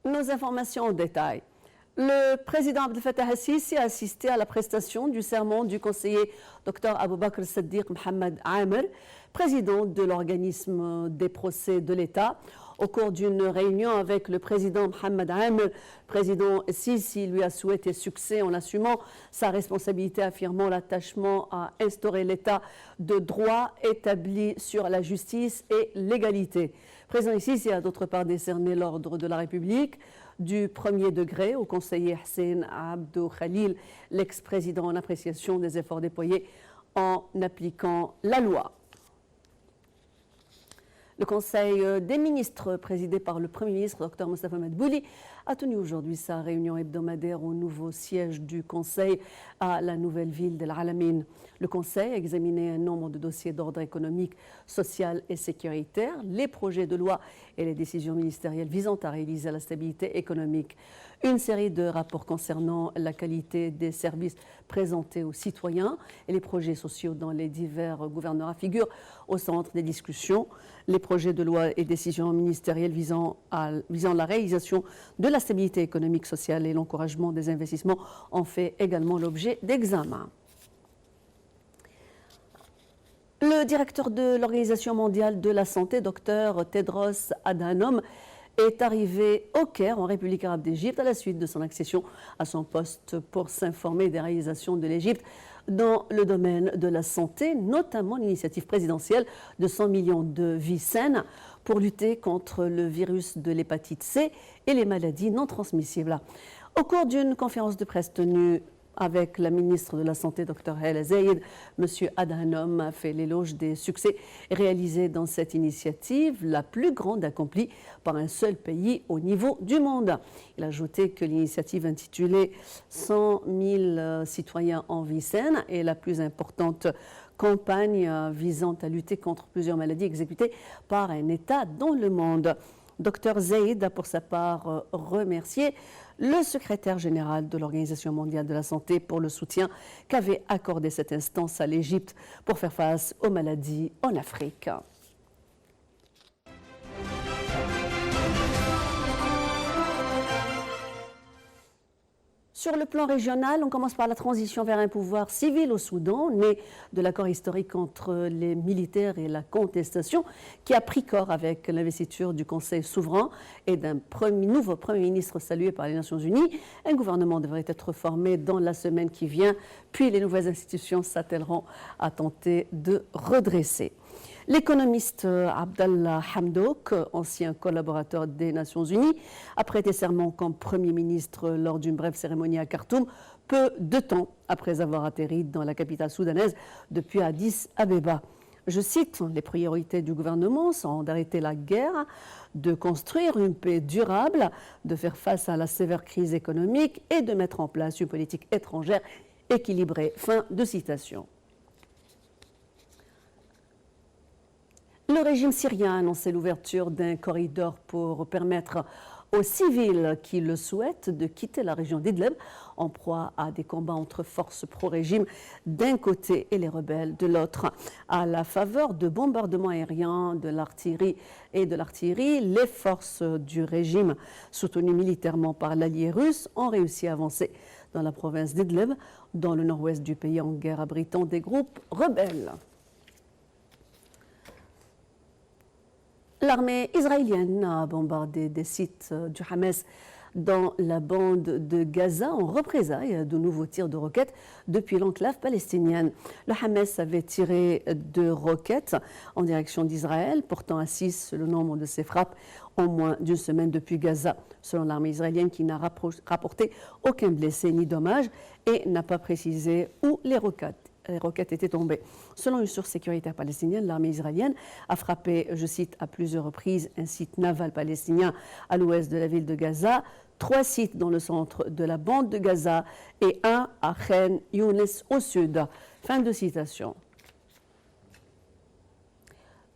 Nos informations en détail. Le président Abdel Fattah al-Sisi a assisté à la prestation du serment du conseiller Dr Abou Bakr Siddiq Mohamed Amer, président de l'organisme des procès de l'État. Au cours d'une réunion avec le président Mohamed Amer, le président Sisi lui a souhaité succès en assumant sa responsabilité, affirmant l'attachement à instaurer l'État de droit établi sur la justice et l'égalité. Le président Sisi a d'autre part décerné l'ordre de la République du premier degré au conseiller Hussein Abdou Khalil, l'ex-président, en appréciation des efforts déployés en appliquant la loi. Le Conseil des ministres, présidé par le Premier ministre, Dr Moustapha Madbouli, a tenu aujourd'hui sa réunion hebdomadaire au nouveau siège du Conseil à la nouvelle ville d'El Alamein. Le Conseil a examiné un nombre de dossiers d'ordre économique, social et sécuritaire, les projets de loi et les décisions ministérielles visant à réaliser la stabilité économique. Une série de rapports concernant la qualité des services présentés aux citoyens et les projets sociaux dans les divers gouvernorats figurent au centre des discussions. Les projets de loi et décisions ministérielles visant la réalisation de la stabilité économique, sociale et l'encouragement des investissements ont fait également l'objet d'examen. Le directeur de l'Organisation mondiale de la santé, Dr Tedros Adhanom, est arrivé au Caire, en République arabe d'Égypte, à la suite de son accession à son poste pour s'informer des réalisations de l'Égypte dans le domaine de la santé, notamment l'initiative présidentielle de 100 millions de vies saines pour lutter contre le virus de l'hépatite C et les maladies non transmissibles. Au cours d'une conférence de presse tenue avec la ministre de la Santé, Dr Hala Zeid, M. Adhanom a fait l'éloge des succès réalisés dans cette initiative, la plus grande accomplie par un seul pays au niveau du monde. Il a ajouté que l'initiative intitulée 100 000 citoyens en vie saine est la plus importante campagne visant à lutter contre plusieurs maladies exécutées par un État dans le monde. Dr Zeid a pour sa part remercié le secrétaire général de l'Organisation mondiale de la santé pour le soutien qu'avait accordé cette instance à l'Égypte pour faire face aux maladies en Afrique. Sur le plan régional, on commence par la transition vers un pouvoir civil au Soudan, né de l'accord historique entre les militaires et la contestation, qui a pris corps avec l'investiture du Conseil souverain et d'un nouveau Premier ministre salué par les Nations Unies. Un gouvernement devrait être formé dans la semaine qui vient, puis les nouvelles institutions s'attelleront à tenter de redresser. L'économiste Abdallah Hamdok, ancien collaborateur des Nations Unies, a prêté serment comme Premier ministre lors d'une brève cérémonie à Khartoum, peu de temps après avoir atterri dans la capitale soudanaise depuis Addis Abeba. Je cite, les priorités du gouvernement sont d'arrêter la guerre, de construire une paix durable, de faire face à la sévère crise économique et de mettre en place une politique étrangère équilibrée. Fin de citation. Le régime syrien a annoncé l'ouverture d'un corridor pour permettre aux civils qui le souhaitent de quitter la région d'Idlib, en proie à des combats entre forces pro-régime d'un côté et les rebelles de l'autre. À la faveur de bombardements aériens, de l'artillerie, les forces du régime, soutenues militairement par l'allié russe, ont réussi à avancer dans la province d'Idlib, dans le nord-ouest du pays en guerre abritant des groupes rebelles. L'armée israélienne a bombardé des sites du Hamas dans la bande de Gaza en représailles de nouveaux tirs de roquettes depuis l'enclave palestinienne. Le Hamas avait tiré de roquettes en direction d'Israël, portant à 6 le nombre de ses frappes en moins d'une semaine depuis Gaza, selon l'armée israélienne qui n'a rapporté aucun blessé ni dommage et n'a pas précisé où les roquettes étaient tombées. Selon une source sécuritaire palestinienne, l'armée israélienne a frappé, je cite, à plusieurs reprises un site naval palestinien à l'ouest de la ville de Gaza, 3 sites dans le centre de la bande de Gaza et un à Khan Younes au sud. Fin de citation.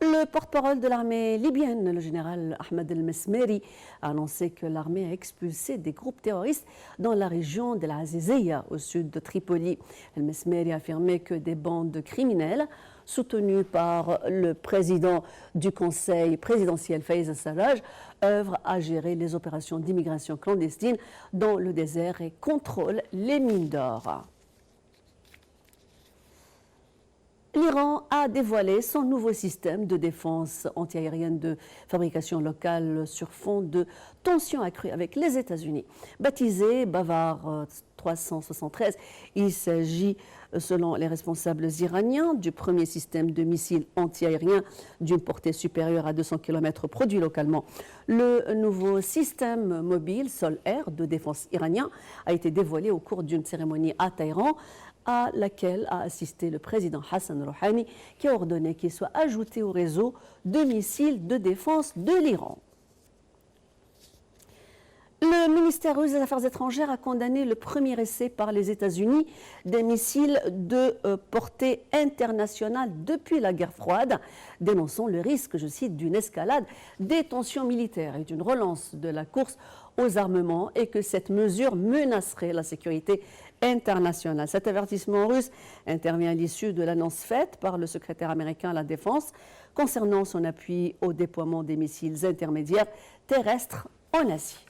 Le porte-parole de l'armée libyenne, le général Ahmed El-Mesmeri, a annoncé que l'armée a expulsé des groupes terroristes dans la région de la Azizia, au sud de Tripoli. El-Mesmeri a affirmé que des bandes criminelles, soutenues par le président du conseil présidentiel Faiz al-Sarraj, œuvrent à gérer les opérations d'immigration clandestine dans le désert et contrôlent les mines d'or. L'Iran a dévoilé son nouveau système de défense antiaérienne de fabrication locale sur fond de tensions accrues avec les États-Unis. Baptisé Bavar 373, il s'agit, selon les responsables iraniens, du premier système de missiles antiaériens d'une portée supérieure à 200 km produit localement. Le nouveau système mobile sol-air de défense iranien a été dévoilé au cours d'une cérémonie à Téhéran, à laquelle a assisté le président Hassan Rouhani, qui a ordonné qu'il soit ajouté au réseau de missiles de défense de l'Iran. Le ministère russe des Affaires étrangères a condamné le premier essai par les États-Unis des missiles de portée internationale depuis la guerre froide, dénonçant le risque, je cite, d'une escalade des tensions militaires et d'une relance de la course aux armements et que cette mesure menacerait la sécurité internationale. Cet avertissement russe intervient à l'issue de l'annonce faite par le secrétaire américain à la Défense concernant son appui au déploiement des missiles intermédiaires terrestres en Asie.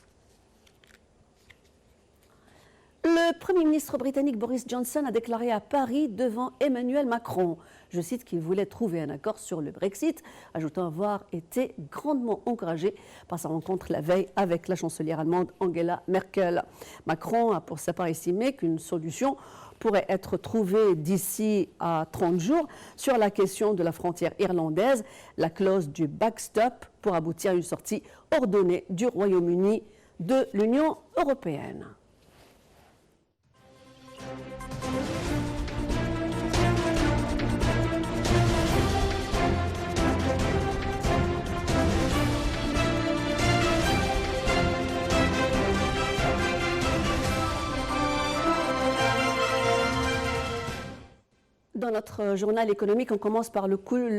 Le Premier ministre britannique Boris Johnson a déclaré à Paris devant Emmanuel Macron, je cite, qu'il voulait trouver un accord sur le Brexit, ajoutant avoir été grandement encouragé par sa rencontre la veille avec la chancelière allemande Angela Merkel. Macron a pour sa part estimé qu'une solution pourrait être trouvée d'ici à 30 jours sur la question de la frontière irlandaise, la clause du backstop pour aboutir à une sortie ordonnée du Royaume-Uni de l'Union européenne. Dans notre journal économique, on commence par le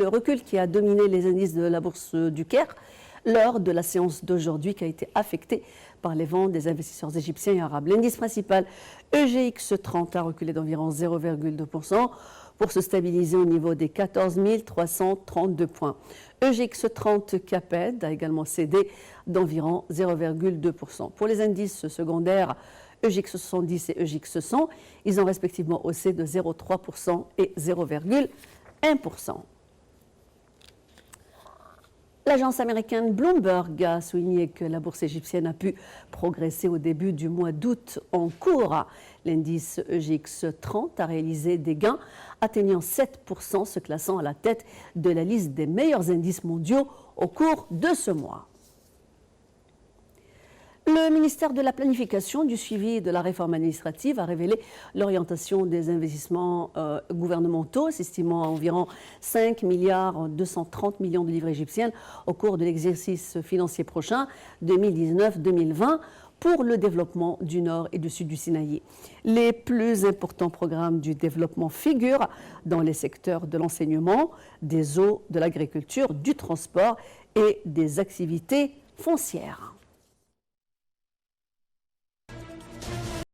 recul qui a dominé les indices de la bourse du Caire lors de la séance d'aujourd'hui qui a été affectée par les ventes des investisseurs égyptiens et arabes. L'indice principal EGX 30 a reculé d'environ 0,2% pour se stabiliser au niveau des 14 332 points. EGX 30 Caped a également cédé d'environ 0,2%. Pour les indices secondaires, EGX 70 et EGX 100, ils ont respectivement haussé de 0,3% et 0,1%. L'agence américaine Bloomberg a souligné que la bourse égyptienne a pu progresser au début du mois d'août en cours. L'indice EGX 30 a réalisé des gains atteignant 7%, se classant à la tête de la liste des meilleurs indices mondiaux au cours de ce mois. Le ministère de la Planification, du Suivi et de la Réforme administrative a révélé l'orientation des investissements gouvernementaux, s'estimant à environ 5 milliards 230 millions de livres égyptiennes au cours de l'exercice financier prochain 2019-2020 pour le développement du nord et du sud du Sinaï. Les plus importants programmes du développement figurent dans les secteurs de l'enseignement, des eaux, de l'agriculture, du transport et des activités foncières.